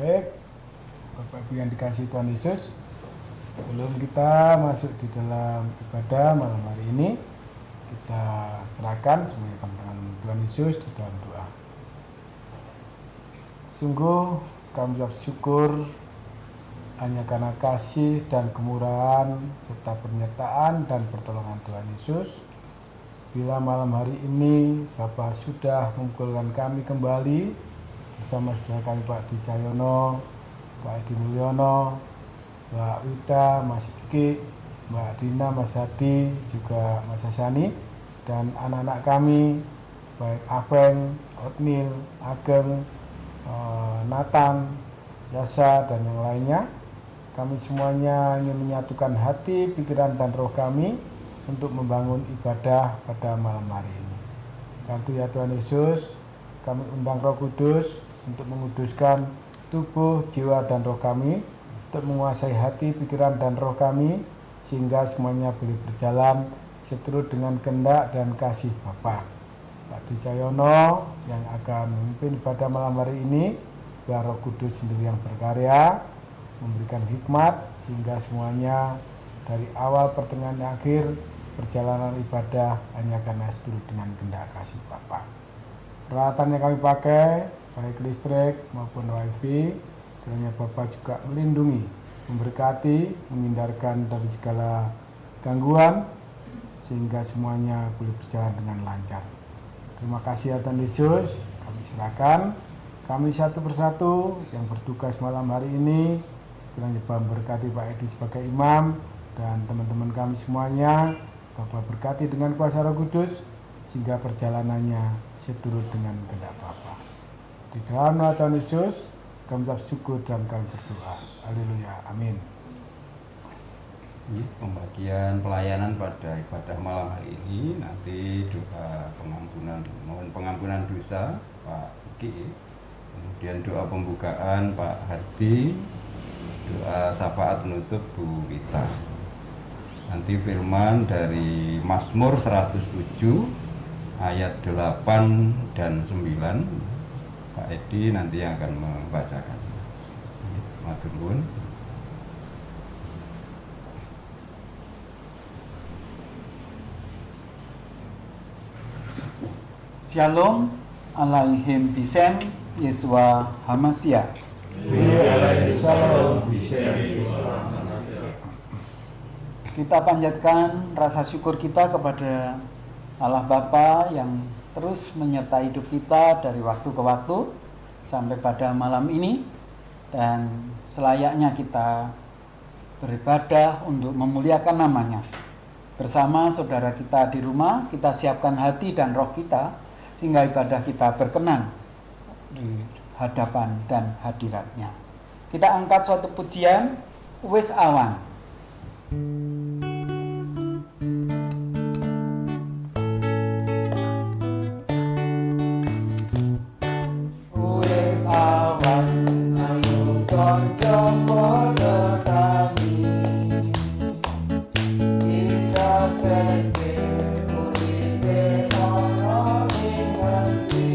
Baik, Bapak Ibu yang dikasihi Tuhan Yesus, sebelum kita masuk di dalam ibadah malam hari ini, kita serahkan semuanya ke tangan Tuhan Yesus di dalam doa. Sungguh kami ucap syukur hanya karena kasih dan kemurahan serta penyertaan dan pertolongan Tuhan Yesus. Bila malam hari ini Bapak sudah mengumpulkan kami kembali bersama saudara kami Pak Di Cahyono, Pak Edi Mulyono, Mbak Wita, Mas Uki, Mbak Dina, Mas Hadi, juga Mas Hasani, dan anak-anak kami baik Aveng, Otnil, Ageng, Nathan, Yasa, dan yang lainnya. Kami semuanya ingin menyatukan hati, pikiran, dan roh kami untuk membangun ibadah pada malam hari ini. Karena ya Tuhan Yesus, kami undang Roh Kudus untuk menguduskan tubuh, jiwa, dan roh kami, untuk menguasai hati, pikiran, dan roh kami, sehingga semuanya boleh berjalan seturut dengan kehendak dan kasih Bapa. Pak Di Cahyono yang akan memimpin ibadah malam hari ini, biar Roh Kudus sendiri yang berkarya, memberikan hikmat, sehingga semuanya dari awal pertengahan dan akhir perjalanan ibadah hanya karena seturut dengan kehendak kasih Bapa. Peralatan yang kami pakai, baik listrik maupun wifi, kiranya Bapak juga melindungi, memberkati, menghindarkan dari segala gangguan, sehingga semuanya boleh berjalan dengan lancar. Terima kasih ya Tuhan Yesus, kami serahkan, kami satu persatu yang bertugas malam hari ini, kiranya Bapak berkati Pak Edi sebagai imam, dan teman-teman kami semuanya, Bapak berkati dengan kuasa Roh Kudus, sehingga perjalanannya seturut dengan kehendak Bapa. Di dalam nama Tuhan Yesus, kami ucap syukur dan kami berdoa. Haleluya, amin. Pembagian pelayanan pada ibadah malam hari ini, nanti doa pengampunan, mohon pengampunan dosa Pak Uki, kemudian doa pembukaan Pak Hardi, doa syafaat penutup Bu Wita. Nanti firman dari Mazmur 107 ayat 8 dan 9, Pak Edi nanti yang akan membacakan. Matur nuwun. Shalom alaihim bisem Yeswa Hamasya. Kita panjatkan rasa syukur kita kepada Allah Bapa yang terus menyertai hidup kita dari waktu ke waktu sampai pada malam ini, dan selayaknya kita beribadah untuk memuliakan namanya. Bersama saudara kita di rumah, kita siapkan hati dan roh kita sehingga ibadah kita berkenan di hadapan dan hadiratnya. Kita angkat suatu pujian, Wis Awan. Wis awan, ayo konco padha tani. Kita kene uripe ana ing ati.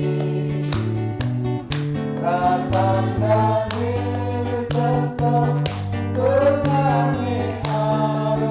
Pratandane wis teka tengane arep.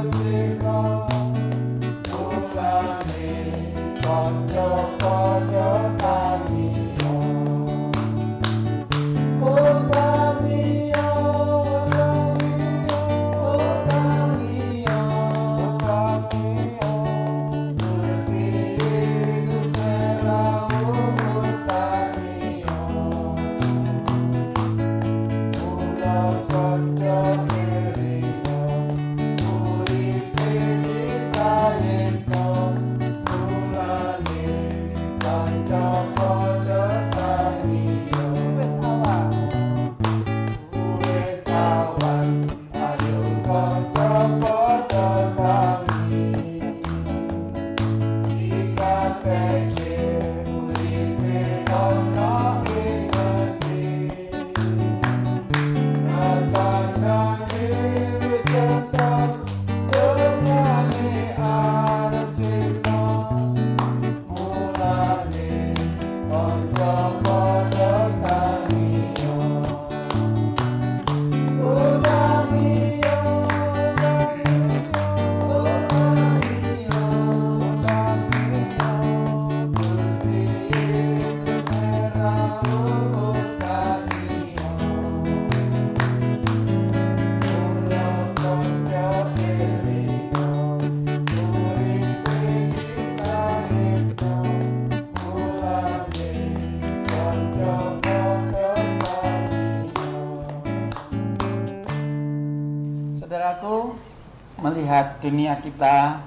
lihat dunia kita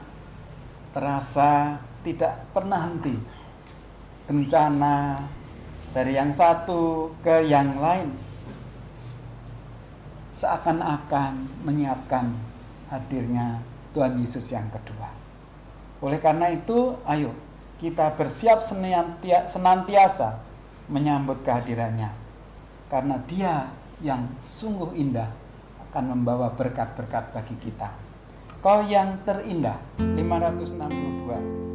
terasa tidak pernah henti. Bencana dari yang satu ke yang lain seakan-akan menyiapkan hadirnya Tuhan Yesus yang kedua. Oleh karena itu, ayo kita bersiap senantiasa menyambut kehadirannya, karena Dia yang sungguh indah akan membawa berkat-berkat bagi kita. Kau yang terindah, 562.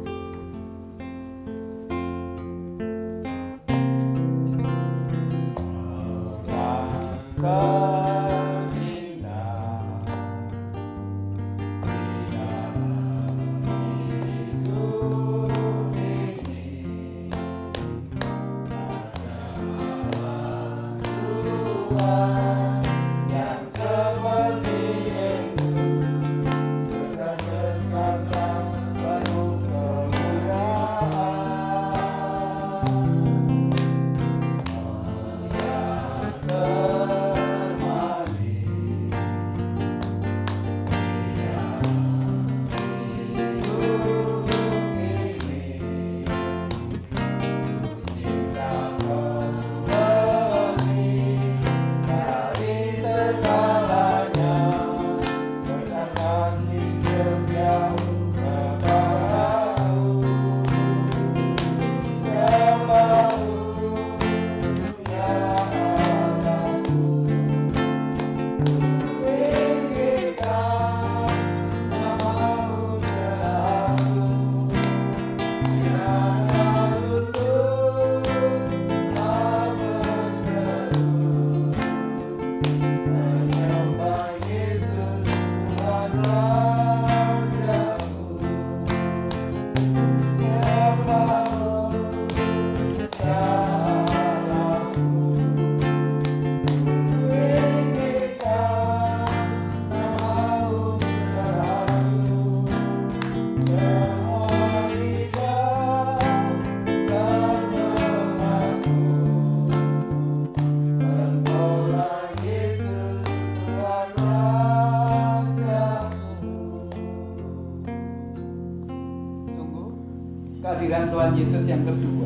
Kehadiran Tuhan Yesus yang kedua,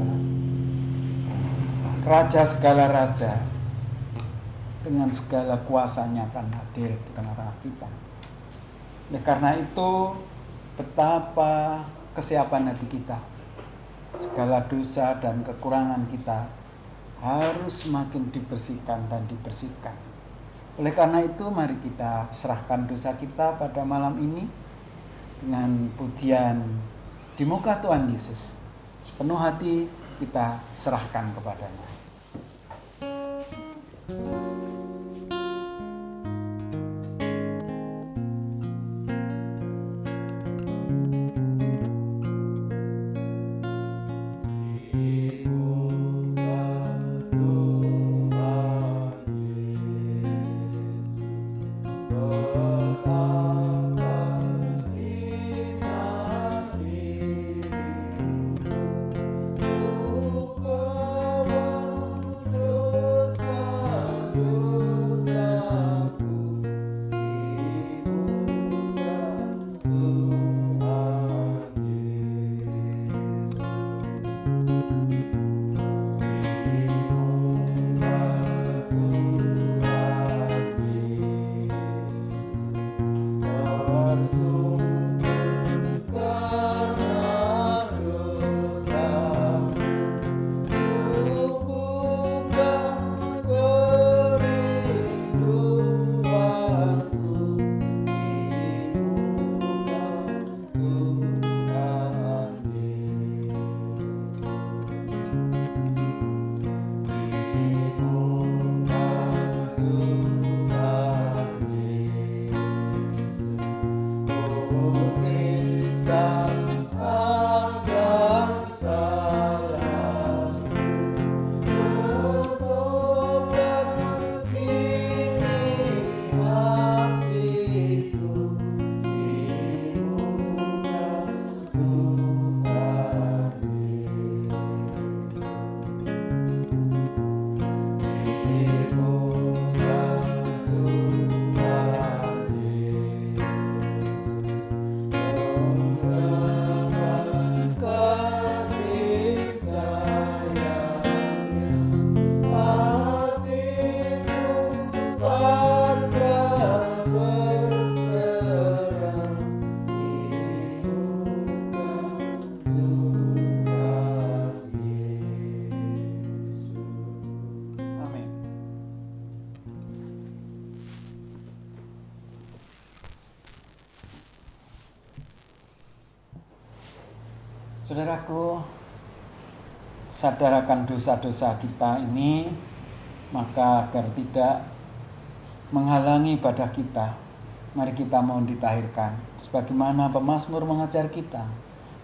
Raja segala raja, dengan segala kuasanya akan hadir di tengah-tengah kita. Oleh karena itu, betapa kesiapan hati kita, segala dosa dan kekurangan kita harus semakin dibersihkan dan dibersihkan. Oleh karena itu, mari kita serahkan dosa kita pada malam ini dengan pujian di muka Tuhan Yesus. Sepenuh hati kita serahkan kepadanya. Saudaraku, sadar akan dosa-dosa kita ini, maka agar tidak menghalangi ibadah kita, mari kita mohon ditahirkan sebagaimana pemazmur mengajar kita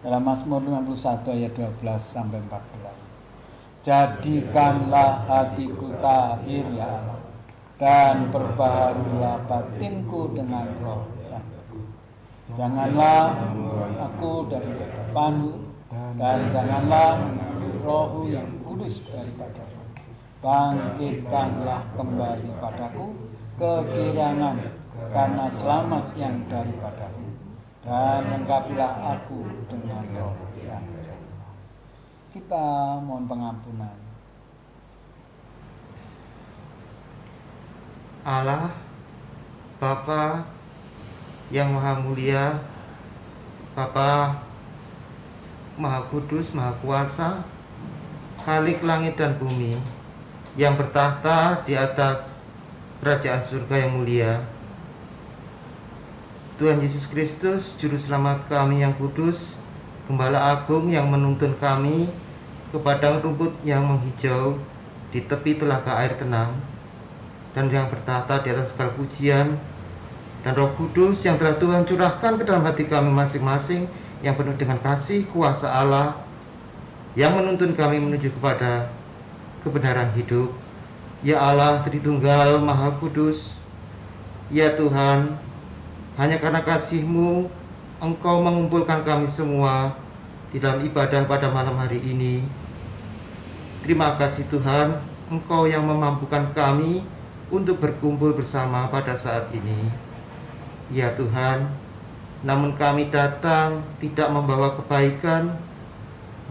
dalam Mazmur 51 ayat 12 sampai 14. Jadikanlah hatiku tahir ya Allah, dan perbaharulah batinku dengan roh yang teguh. Janganlah aku dari hadapanmu, dan janganlah mengambil rohmu yang kudus daripadaku. Bangkitkanlah kembali padaku kegirangan karena selamat yang daripadamu, dan lengkapilah aku dengan roh yang dari Allah. Kita mohon pengampunan. Allah, Bapa yang Maha Mulia, Bapa Maha Kudus, Maha Kuasa, Khalik langit dan bumi, yang bertahta di atas kerajaan surga yang mulia. Tuhan Yesus Kristus, Juru Selamat kami yang kudus, Gembala Agung yang menuntun kami ke padang rumput yang menghijau di tepi telaga air tenang, dan yang bertahta di atas segala pujian, dan Roh Kudus yang telah Tuhan curahkan ke dalam hati kami masing-masing, yang penuh dengan kasih kuasa Allah, yang menuntun kami menuju kepada kebenaran hidup. Ya Allah Tritunggal Maha Kudus, ya Tuhan, hanya karena kasih-Mu Engkau mengumpulkan kami semua di dalam ibadah pada malam hari ini. Terima kasih Tuhan, Engkau yang memampukan kami untuk berkumpul bersama pada saat ini. Ya Tuhan, namun kami datang tidak membawa kebaikan,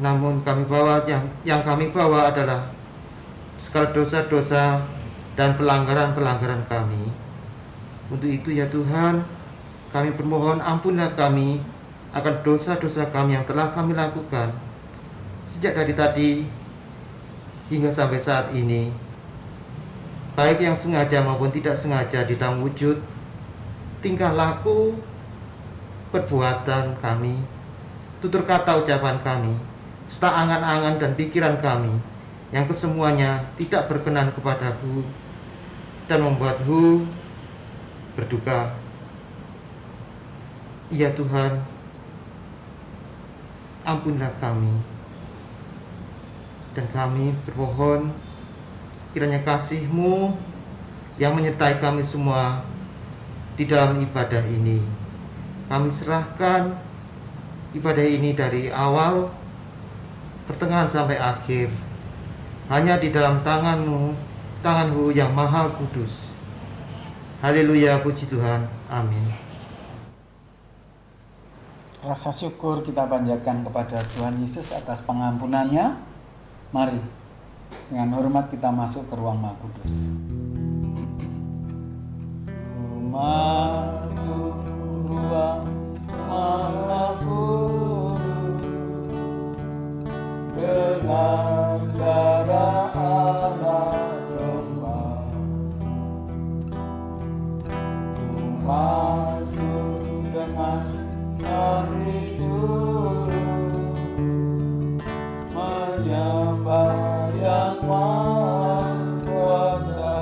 namun kami bawa yang kami bawa adalah segala dosa-dosa dan pelanggaran-pelanggaran kami. Untuk itu ya Tuhan, kami bermohon ampunilah kami akan dosa-dosa kami yang telah kami lakukan sejak dari tadi hingga sampai saat ini, baik yang sengaja maupun tidak sengaja, di dalam wujud, tingkah laku, perbuatan kami, tutur kata ucapan kami, serta angan-angan dan pikiran kami yang kesemuanya tidak berkenan kepadaku dan membuatku berduka. Ya Tuhan, ampunilah kami, dan kami bermohon kiranya kasih-Mu yang menyertai kami semua di dalam ibadah ini. Kami serahkan ibadah ini dari awal, pertengahan sampai akhir, hanya di dalam tangan-Mu, tangan-Mu yang Maha Kudus. Haleluya, puji Tuhan. Amin. Rasa syukur kita panjatkan kepada Tuhan Yesus atas pengampunannya. Mari dengan hormat kita masuk ke ruang Maha Kudus. Masuk ruang Maha Kudus dengan darah anak domba. Masuk dengan hati tulus menyembah yang Maha Kuasa.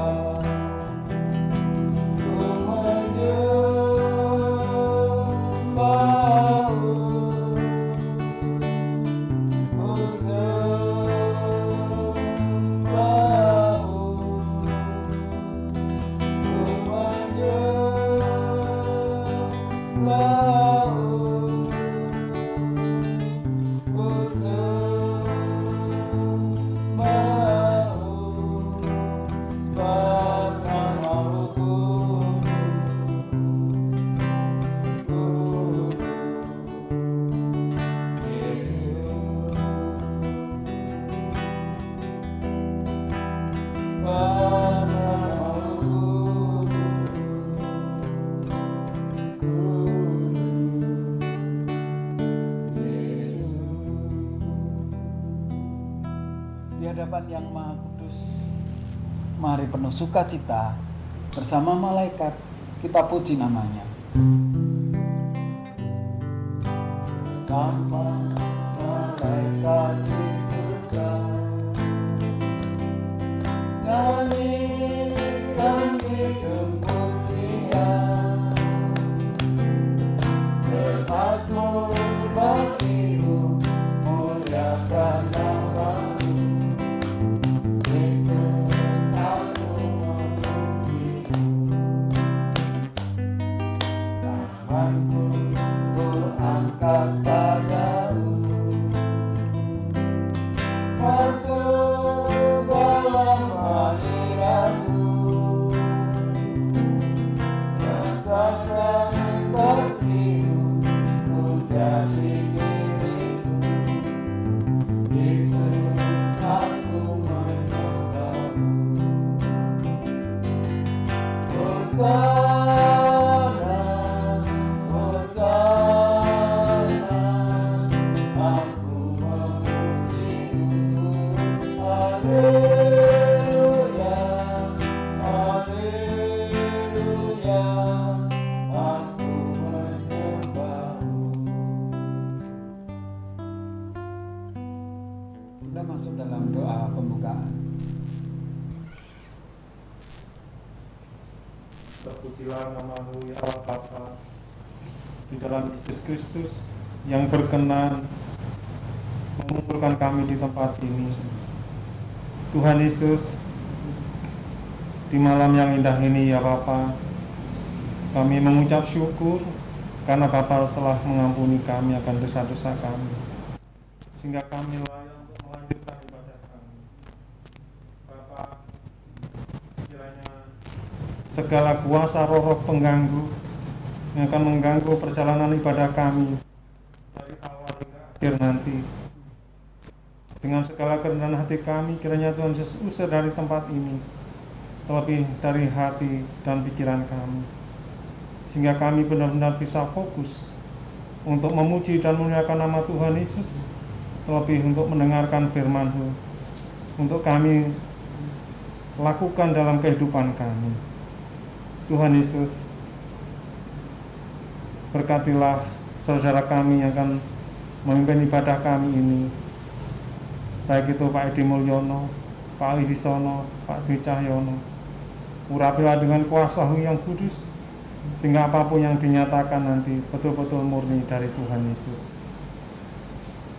Ku menyembah-Mu, ku sembah-Mu, ku menyembah-Mu, ku sembah-Mu, sebab nama-Mu kudus, Yesus. Sebab nama-Mu di hadapan yang Maha Kudus, mari penuh sukacita bersama malaikat kita puji namanya. Bersama malaikat di surga nyanyikan hidung pujian, bermazmur bagimu, muliakan namamu, Yesus aku memujimu. Tanganku ku angkat padamu, masuk dalam hadiratmu, rasakan kasihmu, ku jadi dirimu, Yesus aku menyembahmu. Hosana, Hosana, aku memujimu. Haleluya, haleluya, aku menyembahmu. Kita masuk dalam doa pembukaan. Terpujilah nama-Mu ya Allah Bapa di dalam Yesus Kristus yang berkenan mengumpulkan kami di tempat ini. Tuhan Yesus, di malam yang indah ini ya Bapa, kami mengucap syukur karena Bapa telah mengampuni kami akan dosa-dosa kami, sehingga kami layak untuk melanjutkan ibadah kami. Bapa, kiranya segala kuasa roh-roh pengganggu yang akan mengganggu perjalanan ibadah kami dari awal hingga akhir nanti, dengan segala kerendahan hati kami, kiranya Tuhan Yesus usir dari tempat ini, terlebih dari hati dan pikiran kami, sehingga kami benar-benar bisa fokus untuk memuji dan memuliakan nama Tuhan Yesus, terlebih untuk mendengarkan firman-Mu, untuk kami lakukan dalam kehidupan kami. Tuhan Yesus, berkatilah saudara kami yang akan memimpin ibadah kami ini, baik itu Pak Edi Mulyono, Pak Ali Wisono, Pak Dwi Cahyono. Urapilah dengan kuasa-Mu yang kudus, sehingga apapun yang dinyatakan nanti betul-betul murni dari Tuhan Yesus.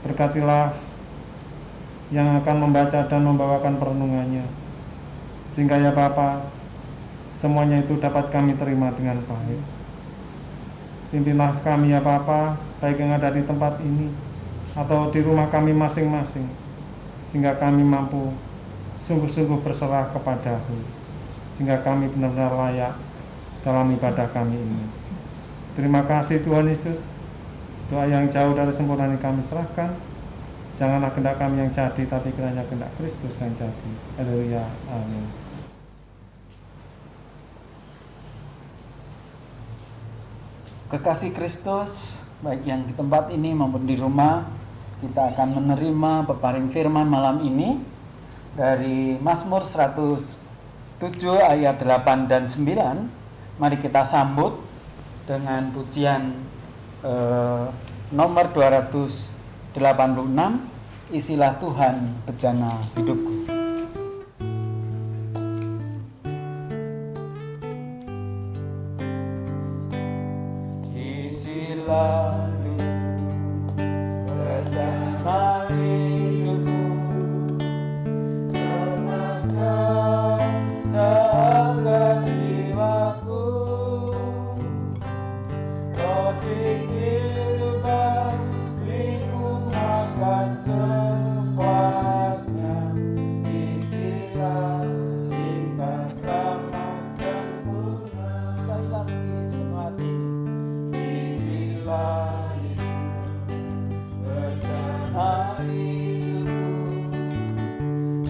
Berkatilah yang akan membaca dan membawakan perenungannya, sehingga ya Bapa, semuanya itu dapat kami terima dengan baik. Pimpinlah kami ya Bapa, baik yang ada di tempat ini atau di rumah kami masing-masing, sehingga kami mampu sungguh-sungguh berserah kepada-Mu, sehingga kami benar-benar layak dalam ibadah kami ini. Terima kasih Tuhan Yesus. Doa yang jauh dari sempurna ini kami serahkan. Janganlah kehendak kami yang jadi, tapi kiranya kehendak Kristus yang jadi. Haleluya, amin. Kekasih Kristus, baik yang di tempat ini maupun di rumah, kita akan menerima peparing firman malam ini dari Mazmur 107 ayat 8 dan 9. Mari kita sambut dengan pujian nomor 286, Isilah Tuhan bejana hidupku. Isilah bejana hidupku, lemahkan dalam jiwaku, roti kehidupan lingkungan sepuasnya. Isilah hingga selamat sempurna. Sekali lagi sepenuh hati. Isilah bejana hidupku,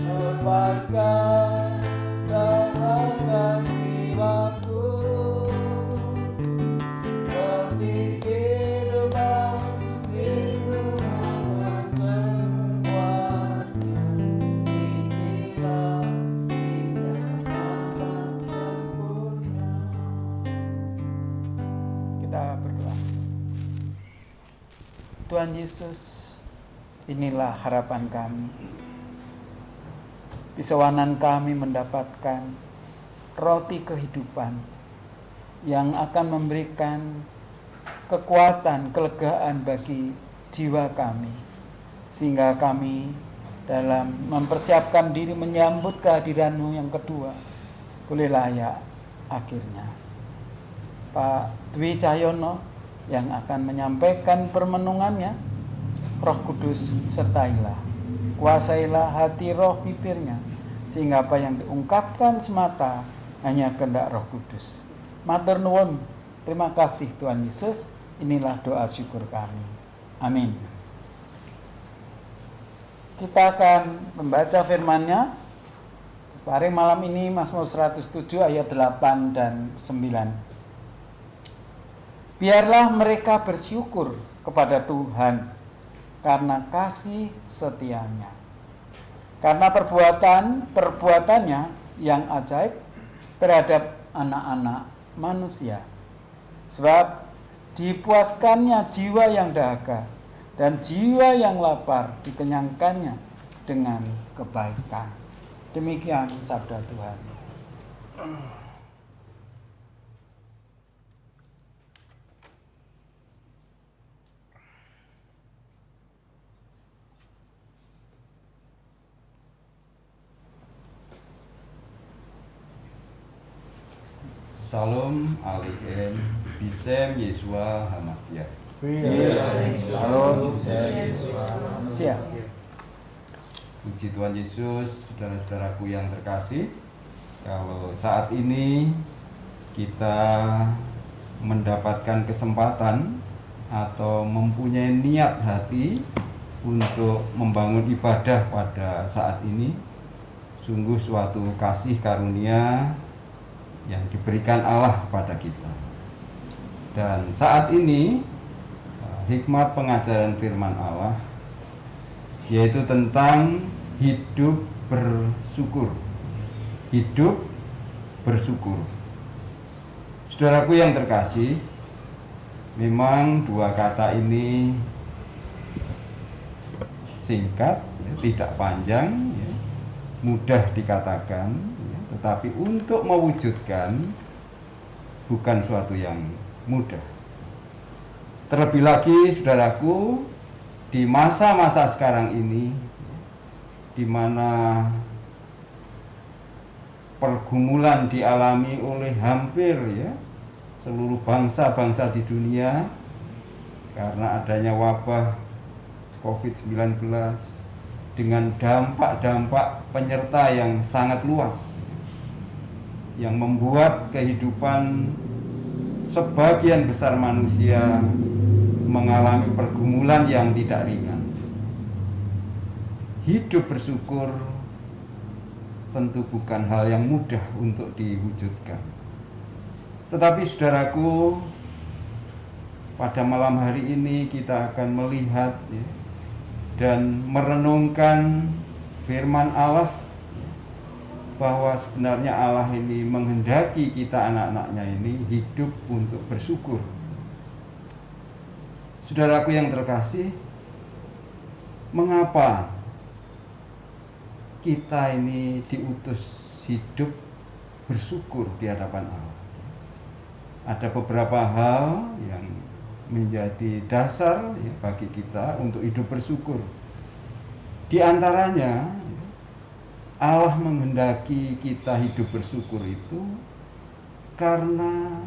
lepaskan dahaga jiwaku, roti kehidupan lingkungan sepuasnya. Isilah hingga selamat sempurna. Kita berdoa. Tuhan Yesus, inilah harapan kami. Pisawanan kami mendapatkan roti kehidupan yang akan memberikan kekuatan, kelegaan bagi jiwa kami, sehingga kami dalam mempersiapkan diri menyambut kehadiran-Mu yang kedua boleh layak akhirnya. Pak Dwi Cahyono yang akan menyampaikan permenungannya, Roh Kudus sertailah, kuasailah hati roh bibirnya, sehingga apa yang diungkapkan semata hanya kehendak Roh Kudus. Matur nuwun, terima kasih Tuhan Yesus. Inilah doa syukur kami. Amin. Kita akan membaca firman-Nya. Hari malam ini Mazmur 107 ayat 8 dan 9. Biarlah mereka bersyukur kepada Tuhan karena kasih setianya, karena perbuatannya yang ajaib terhadap anak-anak manusia. Sebab dipuaskannya jiwa yang dahaga, dan jiwa yang lapar dikenyangkannya dengan kebaikan. Demikian sabda Tuhan. Salam Aleichem, Bisem Yeshua HaMashiach. Siap. Puji Tuhan Yesus, saudara-saudaraku yang terkasih. Kalau saat ini kita mendapatkan kesempatan atau mempunyai niat hati untuk membangun ibadah pada saat ini, sungguh suatu kasih karunia yang diberikan Allah pada kita. Dan saat ini hikmat pengajaran firman Allah yaitu tentang hidup bersyukur. Hidup bersyukur. Saudaraku yang terkasih, memang dua kata ini singkat, tidak panjang, mudah dikatakan, tetapi untuk mewujudkan bukan suatu yang mudah. Terlebih lagi saudaraku, di masa-masa sekarang ini, di mana pergumulan dialami oleh hampir seluruh bangsa-bangsa di dunia karena adanya wabah COVID-19 dengan dampak-dampak penyerta yang sangat luas, yang membuat kehidupan sebagian besar manusia mengalami pergumulan yang tidak ringan. Hidup bersyukur tentu bukan hal yang mudah untuk diwujudkan. Tetapi saudaraku, pada malam hari ini kita akan melihat dan merenungkan firman Allah, bahwa sebenarnya Allah ini menghendaki kita anak-anaknya ini hidup untuk bersyukur. Saudaraku yang terkasih, mengapa kita ini diutus hidup bersyukur di hadapan Allah? Ada beberapa hal yang menjadi dasar bagi kita untuk hidup bersyukur. Di antaranya, Allah menghendaki kita hidup bersyukur itu karena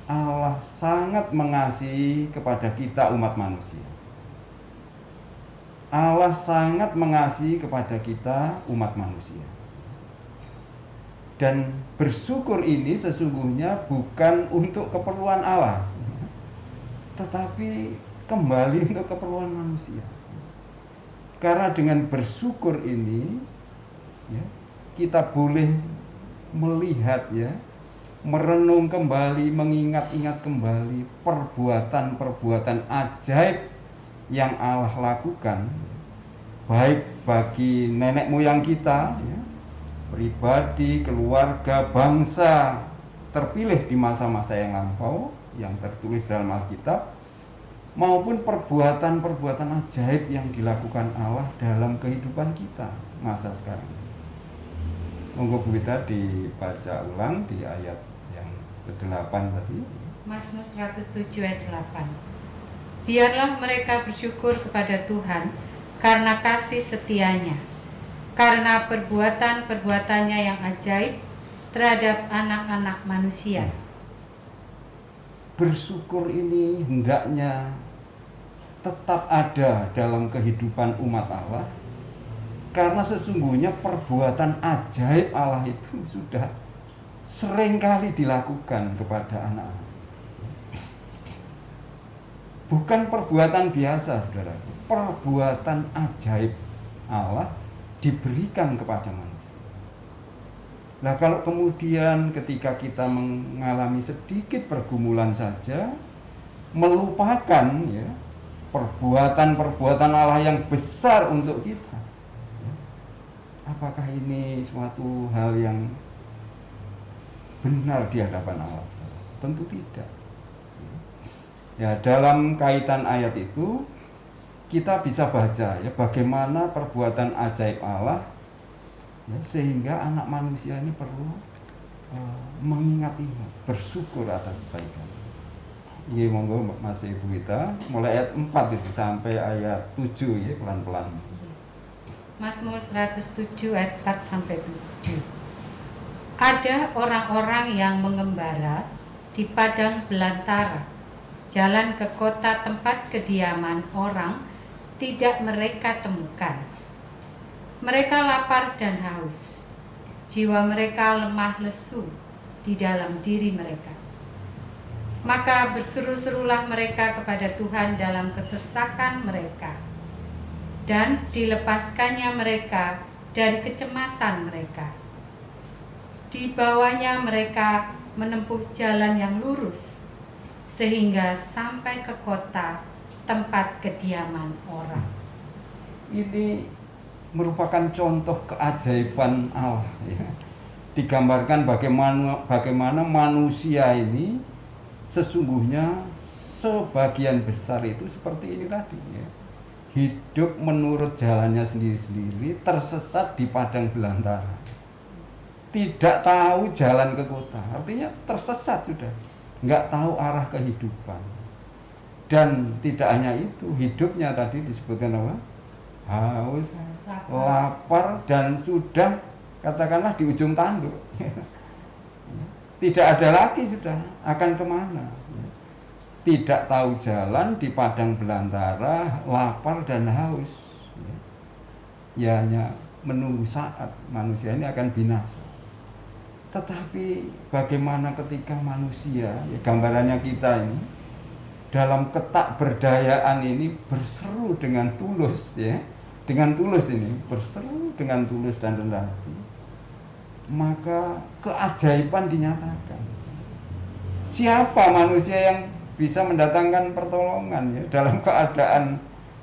Allah sangat mengasihi kepada kita umat manusia. Allah sangat mengasihi kepada kita umat manusia. Dan bersyukur ini sesungguhnya bukan untuk keperluan Allah, tetapi kembali untuk keperluan manusia. Karena dengan bersyukur ini kita boleh melihat merenung kembali, mengingat-ingat kembali perbuatan-perbuatan ajaib yang Allah lakukan, baik bagi nenek moyang kita, pribadi, keluarga, bangsa terpilih di masa-masa yang lampau, yang tertulis dalam Alkitab, maupun perbuatan-perbuatan ajaib yang dilakukan Allah dalam kehidupan kita masa sekarang. Monggo Bu Wita dibaca ulang di ayat yang ke-8 tadi. Mazmur 107 ayat 8. Biarlah mereka bersyukur kepada Tuhan karena kasih setianya, karena perbuatan-perbuatannya yang ajaib terhadap anak-anak manusia. Bersyukur ini hendaknya tetap ada dalam kehidupan umat Allah, karena sesungguhnya perbuatan ajaib Allah itu sudah seringkali dilakukan kepada anak-anak. Bukan perbuatan biasa, saudara. Perbuatan ajaib Allah diberikan kepada manusia. Nah, kalau kemudian ketika kita mengalami sedikit pergumulan saja, melupakan ya perbuatan-perbuatan Allah yang besar untuk kita, apakah ini suatu hal yang benar di hadapan Allah? Tentu tidak. Ya, dalam kaitan ayat itu kita bisa baca ya bagaimana perbuatan ajaib Allah ya, sehingga anak manusia ini perlu mengingat-ingat, bersyukur atas kebaikan. Iya, monggo Mas Ibu Wita, mulai ayat 4 itu sampai ayat 7 ya, pelan-pelan. Mazmur 107 ayat 4 sampai 7. Ada orang-orang yang mengembara di padang belantara, jalan ke kota tempat kediaman orang tidak mereka temukan. Mereka lapar dan haus, jiwa mereka lemah lesu di dalam diri mereka. Maka berseru-serulah mereka kepada Tuhan dalam kesesakan mereka, dan dilepaskannya mereka dari kecemasan mereka. Dibawanya mereka menempuh jalan yang lurus, sehingga sampai ke kota tempat kediaman orang. Ini merupakan contoh keajaiban Allah ya. Digambarkan bagaimana manusia ini sesungguhnya sebagian besar itu seperti ini tadi ya. Hidup menurut jalannya sendiri-sendiri, tersesat di padang belantara. Tidak tahu jalan ke kota, artinya tersesat sudah. Nggak tahu arah kehidupan. Dan tidak hanya itu, hidupnya tadi disebutkan apa? Haus, lapar, dan sudah katakanlah di ujung tanduk. Tidak ada lagi sudah, akan kemana? Tidak tahu jalan di padang belantara, lapar dan haus. Ya hanya menunggu saat manusia ini akan binasa. Tetapi bagaimana ketika manusia, ya gambarannya kita ini dalam ketakberdayaan ini berseru dengan tulus ya, dengan tulus ini berseru dengan tulus dan rendah hati, maka keajaiban dinyatakan. Siapa manusia yang bisa mendatangkan pertolongan ya dalam keadaan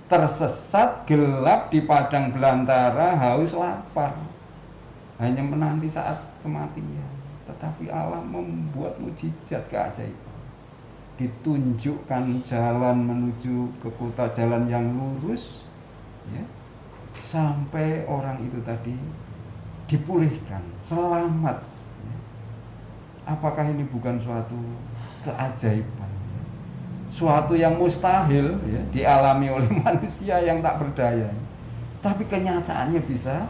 tersesat, gelap di padang belantara, haus, lapar, hanya menanti saat kematian. Tetapi Allah membuat mujizat keajaiban, ditunjukkan jalan menuju ke kota, jalan yang lurus ya, sampai orang itu tadi dipulihkan, selamat ya. Apakah ini bukan suatu keajaiban, suatu yang mustahil ya, dialami oleh manusia yang tak berdaya, tapi kenyataannya bisa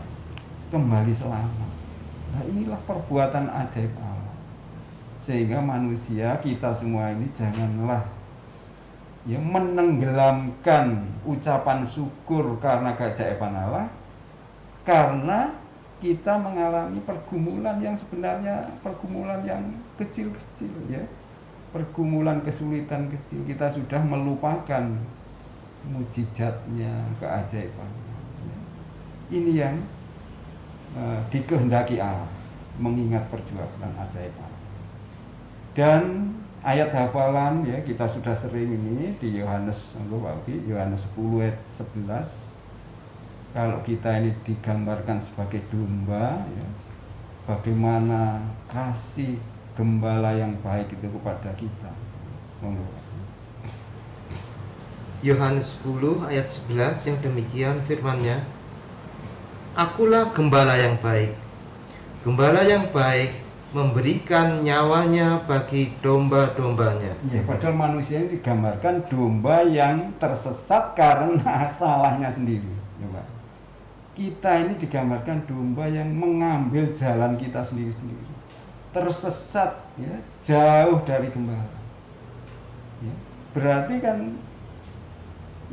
kembali selamat. Nah, inilah perbuatan ajaib Allah. Sehingga manusia, kita semua ini janganlah ya menenggelamkan ucapan syukur karena keajaiban Allah, karena kita mengalami pergumulan yang sebenarnya pergumulan yang kecil-kecil ya, pergumulan kesulitan kecil. Kita sudah melupakan mujizatnya, keajaibannya. Ini yang dikehendaki Allah, mengingat perjuangan ajaib Allah. Dan ayat hafalan ya kita sudah sering ini di Yohanes 10 ayat 11. Kalau kita ini digambarkan sebagai domba ya, bagaimana kasih gembala yang baik itu kepada kita. Yohanes 10 ayat 11 yang demikian firman-Nya, Akulah gembala yang baik. Gembala yang baik memberikan nyawanya bagi domba-dombanya. Ya, padahal manusia ini digambarkan domba yang tersesat karena salahnya sendiri. Coba. Kita ini digambarkan domba yang mengambil jalan kita sendiri-sendiri. Tersesat, ya, jauh dari gembala. Ya, berarti kan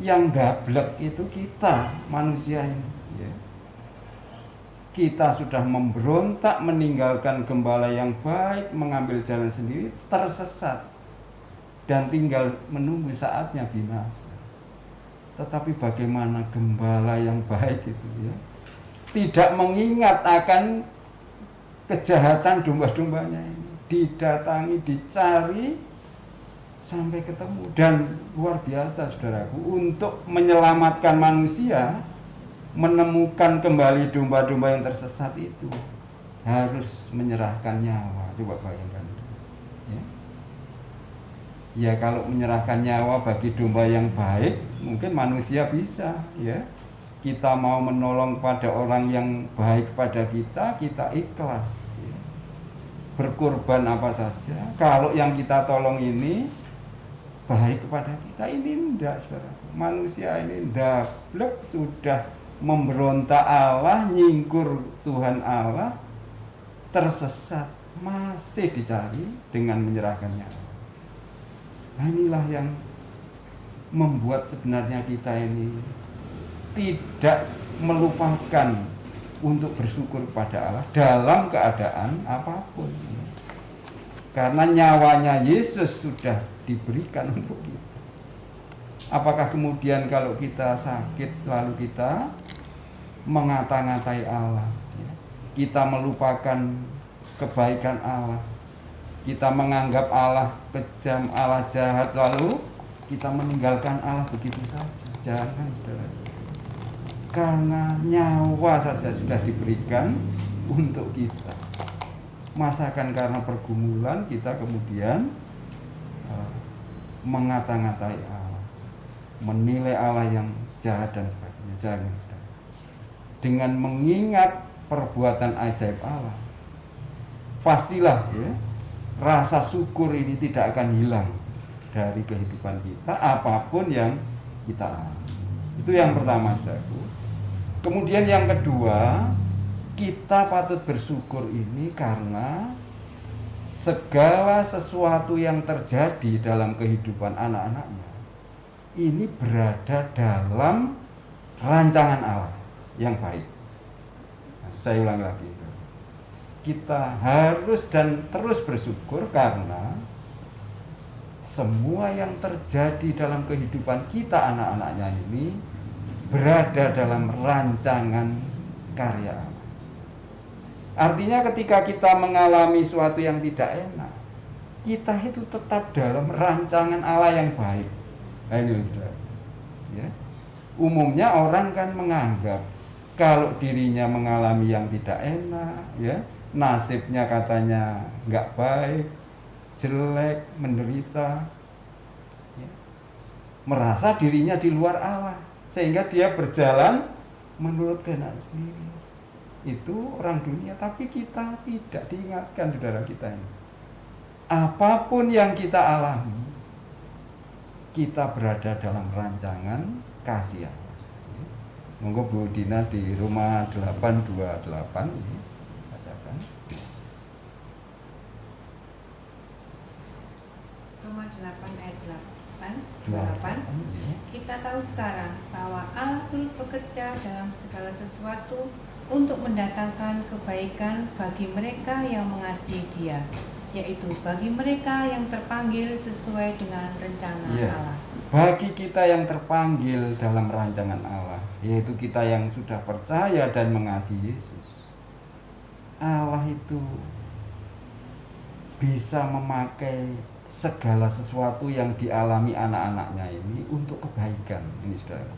yang dablek itu kita, manusia ini. Ya. Kita sudah memberontak meninggalkan gembala yang baik, mengambil jalan sendiri, tersesat dan tinggal menunggu saatnya binasa. Tetapi bagaimana gembala yang baik itu, ya, tidak mengingat akan kejahatan domba-dombanya ini, didatangi, dicari sampai ketemu, dan luar biasa saudaraku, untuk menyelamatkan manusia, menemukan kembali domba-domba yang tersesat itu harus menyerahkan nyawa. Coba bayangkan, ya. Ya, kalau menyerahkan nyawa bagi domba yang baik, mungkin manusia bisa, ya. Kita mau menolong pada orang yang baik pada kita, kita ikhlas, ya. Berkorban apa saja. Kalau yang kita tolong ini baik kepada kita, ini enggak, saudara. Manusia ini dablek, sudah memberontak Allah, nyingkur Tuhan Allah, tersesat, masih dicari dengan menyerahkan nyawa. Nah, inilah yang membuat sebenarnya kita ini tidak melupakan untuk bersyukur kepada Allah dalam keadaan apapun. Karena nyawanya Yesus sudah diberikan untuk kita. Apakah kemudian kalau kita sakit lalu kita mengata-ngatai Allah, ya, kita melupakan kebaikan Allah, kita menganggap Allah kejam, Allah jahat, lalu kita meninggalkan Allah begitu saja? Jangan, saudara. Karena nyawa saja sudah diberikan untuk kita. Masakan karena pergumulan kita kemudian mengata-ngatai Allah, menilai Allah yang jahat dan sebagainya. Jangan. Dengan mengingat perbuatan ajaib Allah, pastilah, ya, rasa syukur ini tidak akan hilang dari kehidupan kita apapun yang kita alami. Itu yang pertama, saudaraku. Kemudian yang kedua, kita patut bersyukur ini karena segala sesuatu yang terjadi dalam kehidupan anak-anaknya ini berada dalam rancangan Allah yang baik. Nah, saya ulang lagi, kita harus dan terus bersyukur karena semua yang terjadi dalam kehidupan kita anak-anaknya ini berada dalam rancangan karya Allah. Artinya ketika kita mengalami sesuatu yang tidak enak, kita itu tetap dalam rancangan Allah yang baik. Nah, ini sudah, ya. Umumnya orang kan menganggap kalau dirinya mengalami yang tidak enak, ya, nasibnya katanya nggak baik, jelek, menderita, ya, merasa dirinya di luar Allah, sehingga dia berjalan menurut kehendak sendiri. Itu orang dunia, tapi kita tidak diingatkan, saudara kita ini. Apapun yang kita alami, kita berada dalam rancangan kasih Allah. Monggo Bu Dina di Roma 8:28 ini katakan. Roma 8 ayat 8. Kita tahu sekarang bahwa Allah turut bekerja dalam segala sesuatu untuk mendatangkan kebaikan bagi mereka yang mengasihi Dia, yaitu bagi mereka yang terpanggil sesuai dengan rencana Allah. Bagi kita yang terpanggil dalam rancangan Allah, yaitu kita yang sudah percaya dan mengasihi Yesus, Allah itu bisa memakai segala sesuatu yang dialami anak-anaknya ini untuk kebaikan. Ini saudara.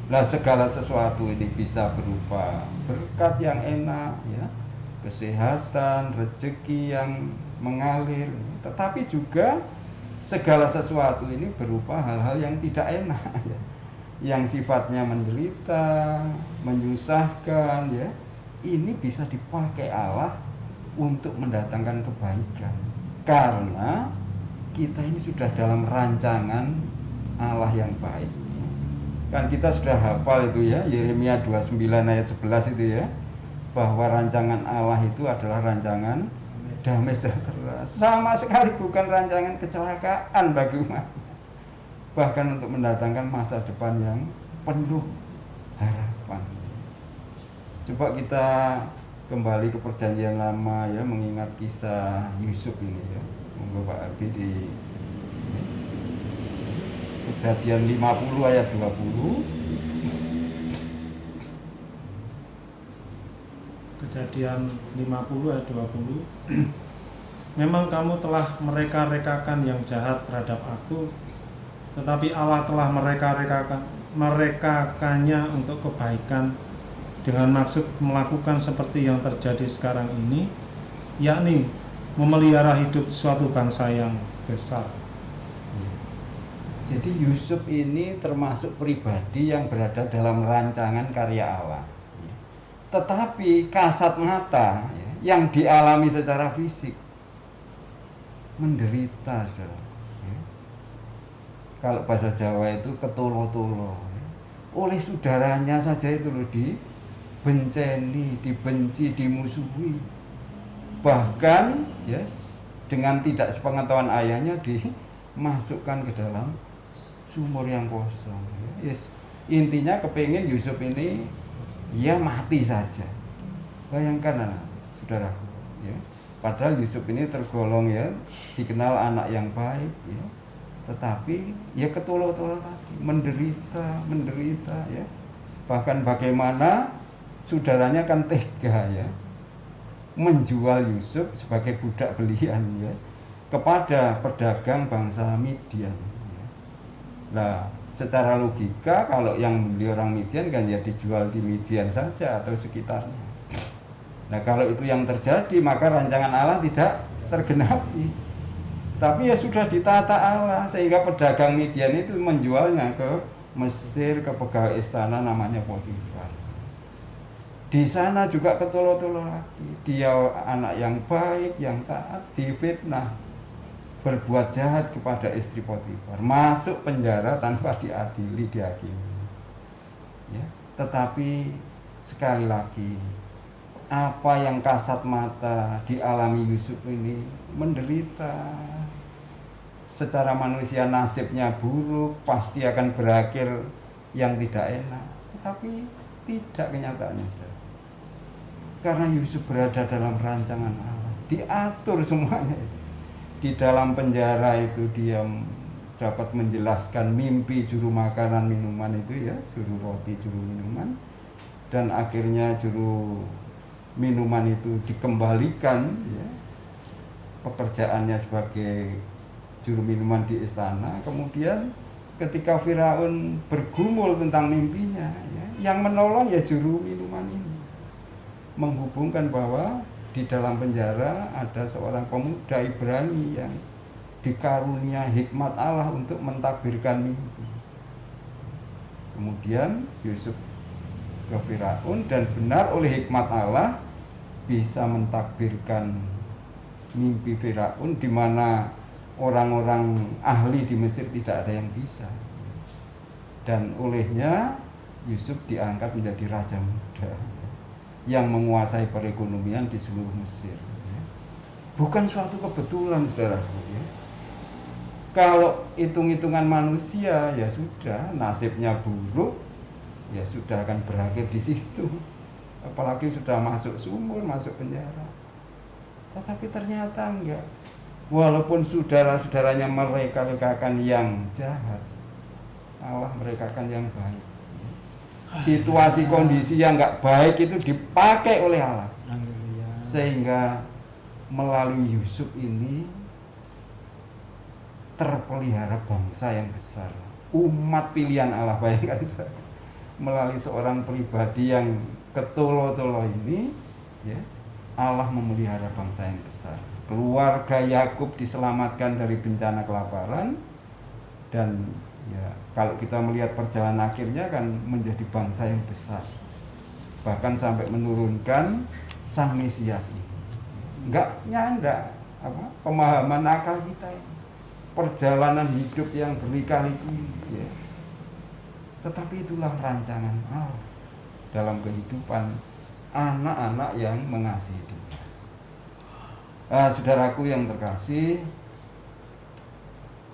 Nah, segala sesuatu ini bisa berupa berkat yang enak, ya, kesehatan, rezeki yang mengalir, tetapi juga segala sesuatu ini berupa hal-hal yang tidak enak ya. Yang sifatnya menderita, menyusahkan ya. Ini bisa dipakai Allah untuk mendatangkan kebaikan. Karena kita ini sudah dalam rancangan Allah yang baik. Kan kita sudah hafal itu ya, Yeremia 29 ayat 11 itu ya, bahwa rancangan Allah itu adalah rancangan damai sejahtera. Sama sekali bukan rancangan kecelakaan bagi umat. Bahkan untuk mendatangkan masa depan yang penuh harapan. Coba kita kembali ke perjanjian lama ya, mengingat kisah Yusuf ini ya. Monggo Pak Ardi di Kejadian 50 ayat 20. Kejadian 50 ayat 20. Memang kamu telah mereka-rekakan yang jahat terhadap aku, tetapi Allah telah mereka-rekakannya untuk kebaikan, dengan maksud melakukan seperti yang terjadi sekarang ini, yakni memelihara hidup suatu bangsa yang besar. Jadi Yusuf ini termasuk pribadi yang berada dalam rancangan karya Allah. Tetapi kasat mata ya, yang dialami secara fisik menderita, saudara. Ya. Kalau bahasa Jawa itu ketolo-tolo. Ya. Oleh saudaranya saja itu loh, dibenceni, dibenci, dimusuhi. Bahkan ya, dengan tidak sepengetahuan ayahnya dimasukkan ke dalam sumur yang kosong. Ya. Yes. Intinya kepingin Yusuf ini ya mati saja. Bayangkan saudaraku ya. Padahal Yusuf ini tergolong ya dikenal anak yang baik ya. Tetapi ya ketolo-tolo tadi, menderita ya. Bahkan bagaimana saudaranya kan tega ya menjual Yusuf sebagai budak belian ya kepada pedagang bangsa Midian ya. Nah, secara logika kalau yang beli orang Midian kan ya dijual di Midian saja atau sekitarnya. Nah, kalau itu yang terjadi maka rancangan Allah tidak tergenapi. Tapi ya sudah ditata Allah sehingga pedagang Midian itu menjualnya ke Mesir, ke pegawai istana namanya Potifar. Di sana juga ketolo-tolo lagi. Dia anak yang baik, yang taat, difitnah, berbuat jahat kepada istri Potifar, masuk penjara tanpa diadili, dihakimi. Ya, tetapi sekali lagi apa yang kasat mata dialami Yusuf ini menderita. Secara manusia nasibnya buruk, pasti akan berakhir yang tidak enak. Tetapi tidak kenyataannya. Karena Yusuf berada dalam rancangan Allah, diatur semuanya itu. Di dalam penjara itu dia dapat menjelaskan mimpi juru makanan minuman itu ya, juru roti, juru minuman. Dan akhirnya juru minuman itu dikembalikan ya, pekerjaannya sebagai juru minuman di istana. Kemudian ketika Firaun bergumul tentang mimpinya ya, yang menolong ya juru minuman ini, menghubungkan bahwa di dalam penjara ada seorang pemuda Ibrani yang dikarunia hikmat Allah untuk mentakbirkan mimpi. Kemudian Yusuf ke Firaun dan benar oleh hikmat Allah bisa mentakbirkan mimpi Firaun di mana orang-orang ahli di Mesir tidak ada yang bisa. Dan olehnya Yusuf diangkat menjadi raja muda yang menguasai perekonomian di seluruh Mesir. Bukan suatu kebetulan, saudaraku ya. Kalau hitung-hitungan manusia ya sudah nasibnya buruk, ya sudah akan berakhir di situ. Apalagi sudah masuk sumur, masuk penjara. Tetapi ternyata enggak. Walaupun saudara-saudaranya mereka-rekakan yang jahat, Allah merekakan yang baik. Situasi kondisi yang enggak baik itu dipakai oleh Allah. Sehingga melalui Yusuf ini terpelihara bangsa yang besar. Umat pilihan Allah, bayangkan melalui seorang pribadi yang ketolo-tolo ini ya, Allah memelihara bangsa yang besar. keluarga Yakub diselamatkan dari bencana kelaparan, dan ya kalau kita melihat perjalanan akhirnya kan menjadi bangsa yang besar, bahkan sampai menurunkan Sang Mesias ini. Enggak nyanda pemahaman akal kita ini. Perjalanan hidup yang berliku-liku ya. Tetapi itulah rancangan Allah dalam kehidupan anak-anak yang mengasihi Dia. Saudaraku yang terkasih,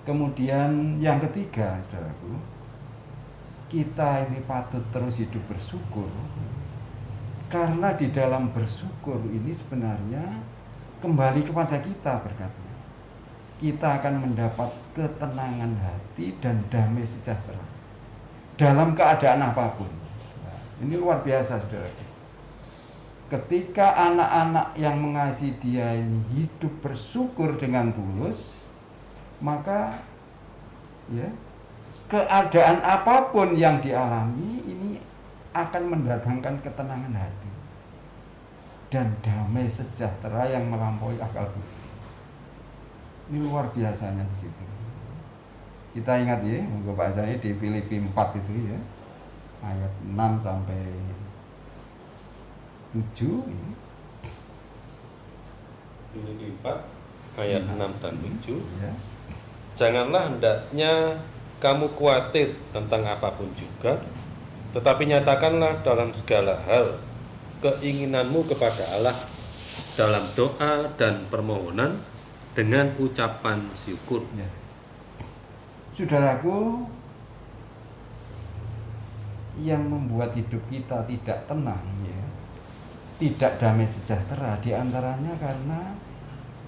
kemudian yang ketiga, saudaraku, kita ini patut terus hidup bersyukur, karena di dalam bersyukur ini sebenarnya kembali kepada kita berkatnya. Kita akan mendapat ketenangan hati dan damai sejahtera dalam keadaan apapun. Nah, ini luar biasa, saudara. Ketika anak-anak yang mengasihi Dia ini hidup bersyukur dengan tulus, maka ya keadaan apapun yang dialami ini akan mendatangkan ketenangan hati dan damai sejahtera yang melampaui akal budi. Ini luar biasanya di situ. Kita ingat ya, bahasanya di Filipi 4 itu ya, ayat 6 sampai 7 ini. Filipi 4 ayat 6 dan 7. Ya. Janganlah hendaknya kamu khawatir tentang apapun juga, tetapi nyatakanlah dalam segala hal keinginanmu kepada Allah dalam doa dan permohonan dengan ucapan syukur. Ya. Saudaraku, yang membuat hidup kita tidak tenang ya, tidak damai sejahtera, diantaranya karena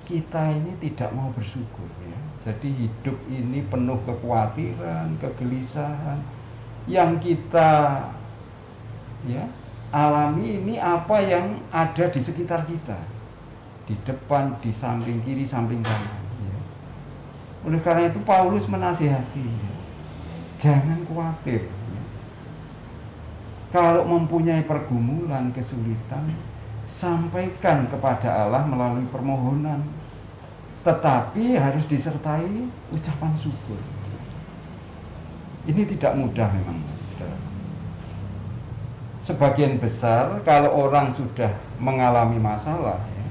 kita ini tidak mau bersyukur ya. Jadi hidup ini penuh kekhawatiran, kegelisahan. Yang kita ya alami ini apa yang ada di sekitar kita, di depan, di samping kiri, samping kanan ya. Oleh karena itu Paulus menasihati ya, jangan khawatir ya. Kalau mempunyai pergumulan, kesulitan, sampaikan kepada Allah melalui permohonan, tetapi harus disertai ucapan syukur. Ini tidak mudah memang, saudara. Sebagian besar kalau orang sudah mengalami masalah ya,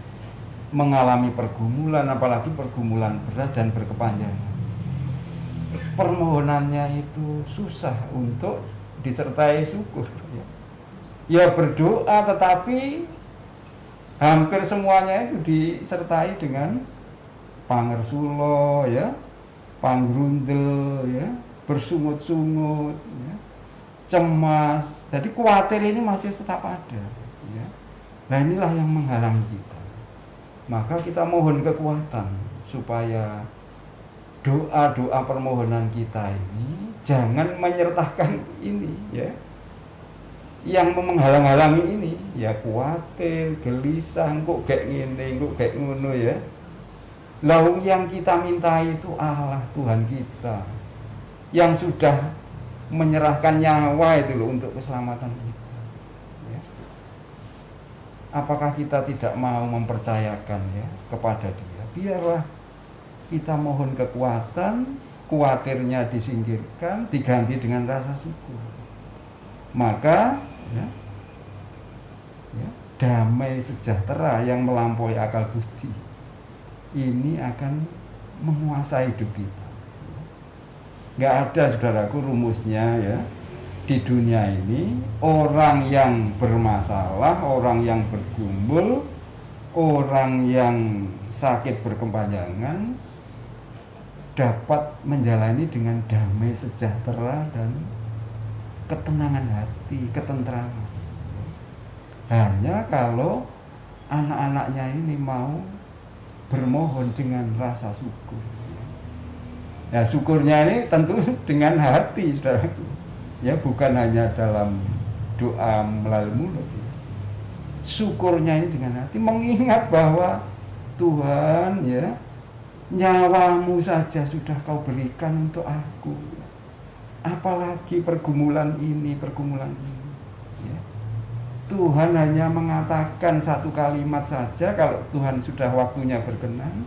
mengalami pergumulan, apalagi pergumulan berat dan berkepanjangan, permohonannya itu susah untuk disertai syukur ya. Ya berdoa, tetapi hampir semuanya itu disertai dengan pangersulo ya, panggrundel ya, bersungut-sungut ya, cemas. Jadi khawatir ini masih tetap ada ya. Nah inilah yang menghalangi kita. Maka kita mohon kekuatan supaya doa-doa permohonan kita ini jangan menyertakan ini ya, yang menghalang-halangi ini ya, khawatir, gelisah, kok kayak gini, kok kayak ngono ya. Lalu yang kita minta itu Allah Tuhan kita yang sudah menyerahkan nyawa itu loh untuk keselamatan kita ya. Apakah kita tidak mau mempercayakan ya kepada Dia? Biarlah kita mohon kekuatan, khawatirnya disingkirkan, diganti dengan rasa syukur. Maka ya, damai sejahtera yang melampaui akal budi ini akan menguasai hidup kita. Nggak ada, saudaraku, rumusnya ya di dunia ini. Orang yang bermasalah, orang yang bergumul, orang yang sakit berkepanjangan dapat menjalani dengan damai sejahtera dan ketenangan hati, ketentraman. Hanya kalau anak-anaknya ini mau bermohon dengan rasa syukur. Ya syukurnya ini tentu dengan hati, saudaraku. Ya bukan hanya dalam doa melalui mulut. Syukurnya ini dengan hati, mengingat bahwa Tuhan ya, nyawamu saja sudah kau berikan untuk aku. Apalagi pergumulan ini ya. Tuhan hanya mengatakan satu kalimat saja. Kalau Tuhan sudah waktunya berkenan,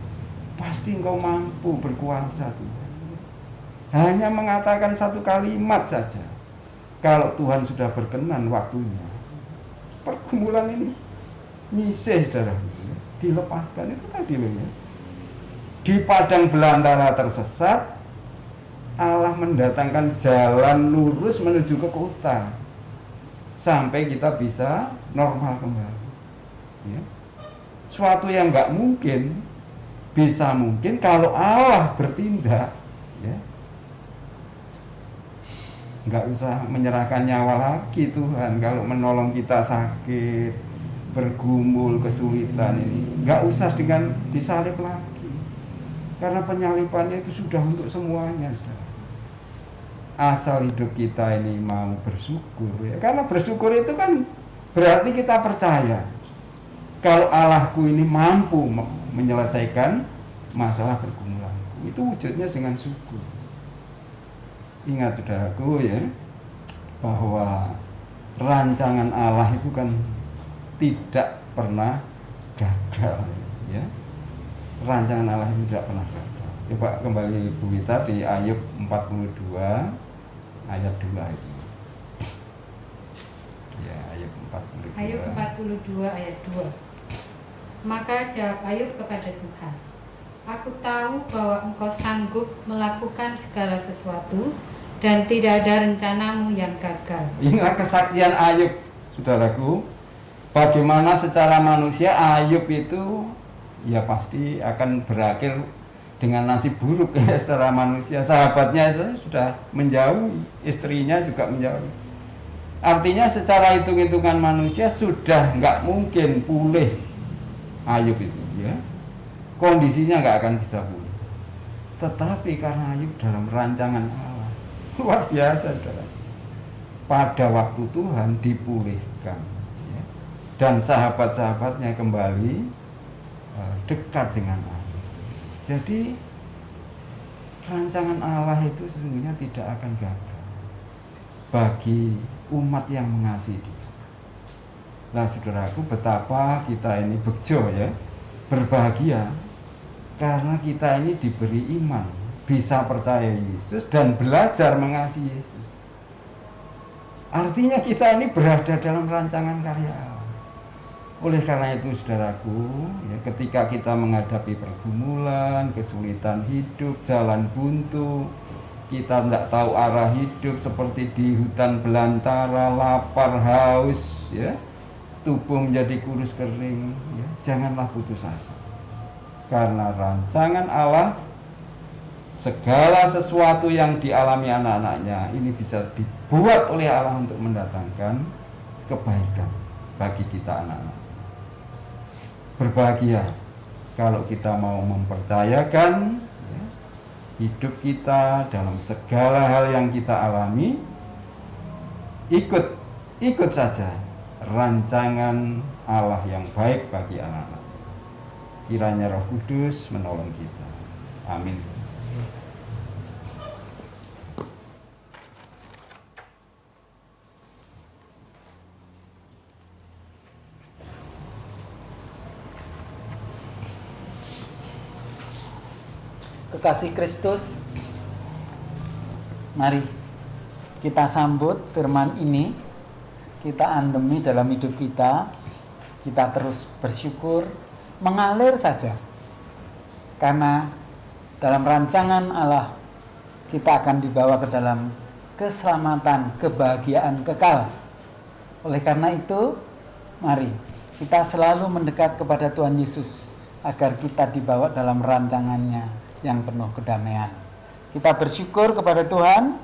pasti engkau mampu berkuasa Tuhan. Hanya mengatakan satu kalimat saja. Kalau Tuhan sudah berkenan waktunya, pergumulan ini nyisih, saudara, dilepaskan. Itu tadi ya. Di padang belantara tersesat, Allah mendatangkan jalan lurus menuju ke kota sampai kita bisa normal kembali. Ya. Suatu yang nggak mungkin bisa mungkin kalau Allah bertindak. Ya. Nggak usah menyerahkan nyawa lagi Tuhan kalau menolong kita sakit, bergumul, kesulitan ini. Nggak usah dengan disalib lagi. Karena penyalipannya itu sudah untuk semuanya, saudara. Asal hidup kita ini mau bersyukur ya. Karena bersyukur itu kan berarti kita percaya kalau Allahku ini mampu menyelesaikan masalah pergumulanku. Itu wujudnya dengan syukur. Ingat saudaraku ya, bahwa rancangan Allah itu kan tidak pernah gagal ya. Rancangan Allah itu tidak pernah gagal. Coba kembali Bu Wita di Ayub 42 ayat 2 itu. Ya, Ayub 42. Ayub 42 ayat 2. Maka jawab Ayub kepada Tuhan, aku tahu bahwa engkau sanggup melakukan segala sesuatu dan tidak ada rencanamu yang gagal. Ingat kesaksian Ayub, saudaraku. Bagaimana secara manusia Ayub itu ya pasti akan berakhir dengan nasib buruk ya secara manusia. Sahabatnya sudah menjauh, istrinya juga menjauh. Artinya secara hitung-hitungan manusia sudah nggak mungkin pulih Ayub itu ya. Kondisinya nggak akan bisa pulih. Tetapi karena Ayub dalam rancangan Allah, luar biasa saudara. Pada waktu Tuhan dipulihkan ya. Dan sahabat-sahabatnya kembali dekat dengan Allah. Jadi rancangan Allah itu sesungguhnya tidak akan gagal bagi umat yang mengasihi Dia. Nah saudaraku, betapa kita ini bejo ya, berbahagia karena kita ini diberi iman, bisa percaya Yesus dan belajar mengasihi Yesus. Artinya kita ini berada dalam rancangan karya Allah. Oleh karena itu saudaraku ya, ketika kita menghadapi pergumulan, kesulitan hidup, jalan buntu, kita tidak tahu arah hidup seperti di hutan belantara, lapar, haus ya, tubuh menjadi kurus kering ya, janganlah putus asa. Karena rancangan Allah, segala sesuatu yang dialami anak-anaknya ini bisa dibuat oleh Allah untuk mendatangkan kebaikan bagi kita anak-anak. Berbahagia kalau kita mau mempercayakan ya, hidup kita dalam segala hal yang kita alami, ikut saja rancangan Allah yang baik bagi anak-anak. Kiranya Roh Kudus menolong kita. Amin. Kekasih Kristus, mari kita sambut firman ini, kita andemi dalam hidup kita terus bersyukur, mengalir saja. Karena dalam rancangan Allah kita akan dibawa ke dalam keselamatan, kebahagiaan kekal. Oleh karena itu, mari kita selalu mendekat kepada Tuhan Yesus agar kita dibawa dalam rancangannya yang penuh kedamaian. Kita bersyukur kepada Tuhan.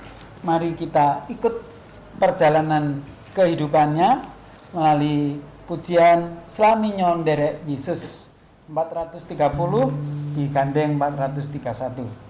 Mari kita ikut perjalanan kehidupannya melalui pujian Slami Nyon Derek Yesus 430 digandeng 431.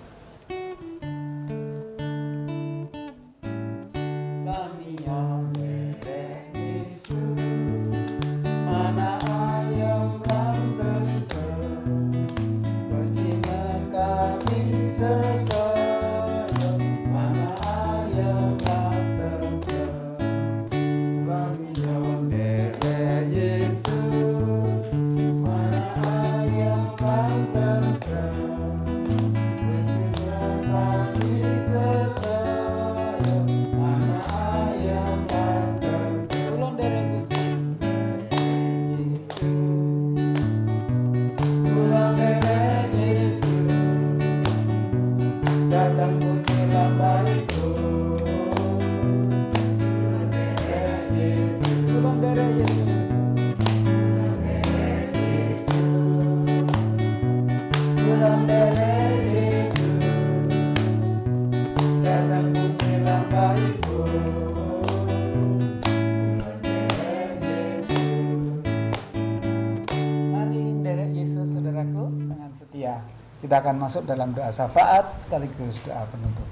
Kita akan masuk dalam doa syafaat sekaligus doa penutup.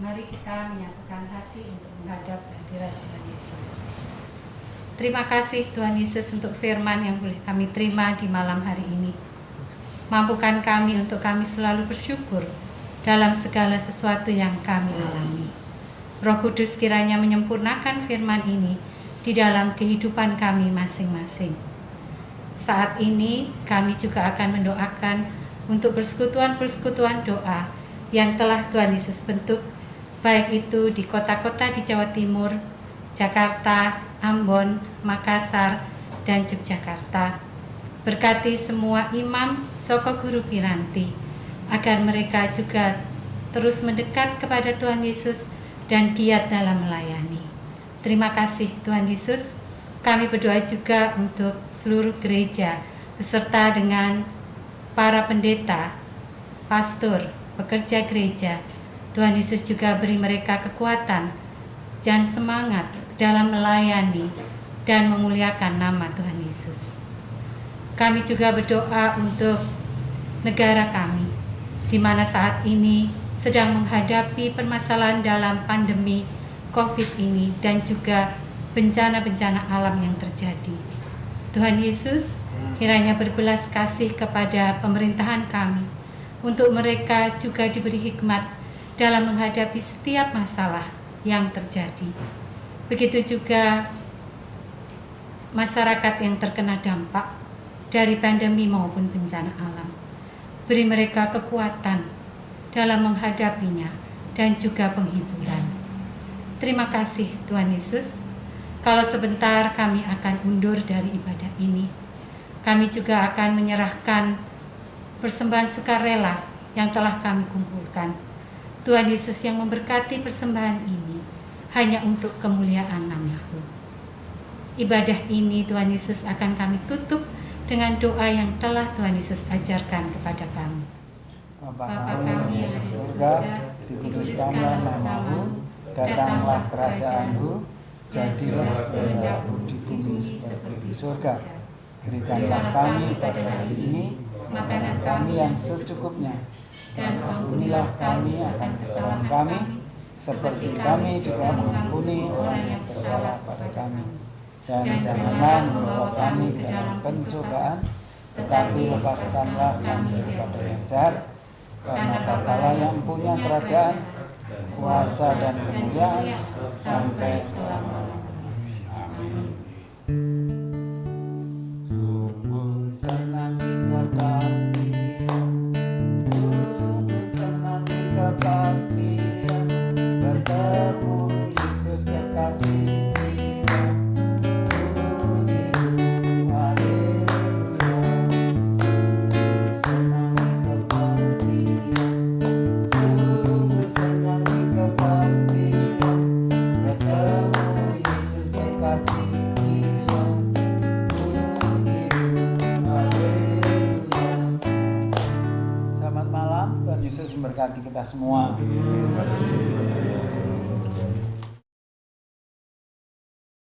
Mari kita menyatukan hati untuk menghadap hadirat Tuhan Yesus. Terima kasih Tuhan Yesus untuk firman yang boleh kami terima di malam hari ini. Mampukan kami untuk kami selalu bersyukur dalam segala sesuatu yang kami alami. Roh Kudus kiranya menyempurnakan firman ini di dalam kehidupan kami masing-masing. Saat ini kami juga akan mendoakan untuk persekutuan-persekutuan doa yang telah Tuhan Yesus bentuk, baik itu di kota-kota di Jawa Timur, Jakarta, Ambon, Makassar, dan Yogyakarta. Berkati semua imam, soko guru Piranti, agar mereka juga terus mendekat kepada Tuhan Yesus dan giat dalam melayani. Terima kasih Tuhan Yesus. Kami berdoa juga untuk seluruh gereja, beserta dengan para pendeta, pastor, pekerja gereja. Tuhan Yesus juga beri mereka kekuatan dan semangat dalam melayani dan memuliakan nama Tuhan Yesus. Kami juga berdoa untuk negara kami, di mana saat ini sedang menghadapi permasalahan dalam pandemi COVID ini dan juga bencana-bencana alam yang terjadi. Tuhan Yesus kiranya berbelas kasih kepada pemerintahan kami, untuk mereka juga diberi hikmat dalam menghadapi setiap masalah yang terjadi. Begitu juga masyarakat yang terkena dampak dari pandemi maupun bencana alam. Beri mereka kekuatan dalam menghadapinya dan juga penghiburan. Terima kasih Tuhan Yesus. Kalau sebentar kami akan undur dari ibadah ini, kami juga akan menyerahkan persembahan sukarela yang telah kami kumpulkan. Tuhan Yesus yang memberkati persembahan ini hanya untuk kemuliaan nama-Mu. Ibadah ini Tuhan Yesus akan kami tutup dengan doa yang telah Tuhan Yesus ajarkan kepada kami. Bapa kami yang ada di surga, dikuduskanlah nama-Mu, datanglah kerajaan-Mu, jadilah kehendak-Mu di bumi seperti di surga. Berikanlah kami pada hari ini makanan kami yang secukupnya, dan ampunilah kami akan kesalahan kami, seperti kami juga mengampuni orang yang bersalah pada kami. Dan janganlah membawa kami ke dalam pencobaan, tetapi lepaskanlah kami daripada yang jahat, karena Bapa-Lah yang punya kerajaan, kuasa dan kemuliaan sampai selama-lamanya. Amin. Sungguh senang dikebaktian, sungguh senang dikebaktian, bertemu Yesus kekasih jiwa. Puji, haleluya. Senang dikebaktian, sungguh senang dikebaktian, bertemu Yesus kekasih jiwa. Puji, haleluya. Selamat malam, Tuhan Yesus memberkati kita semua.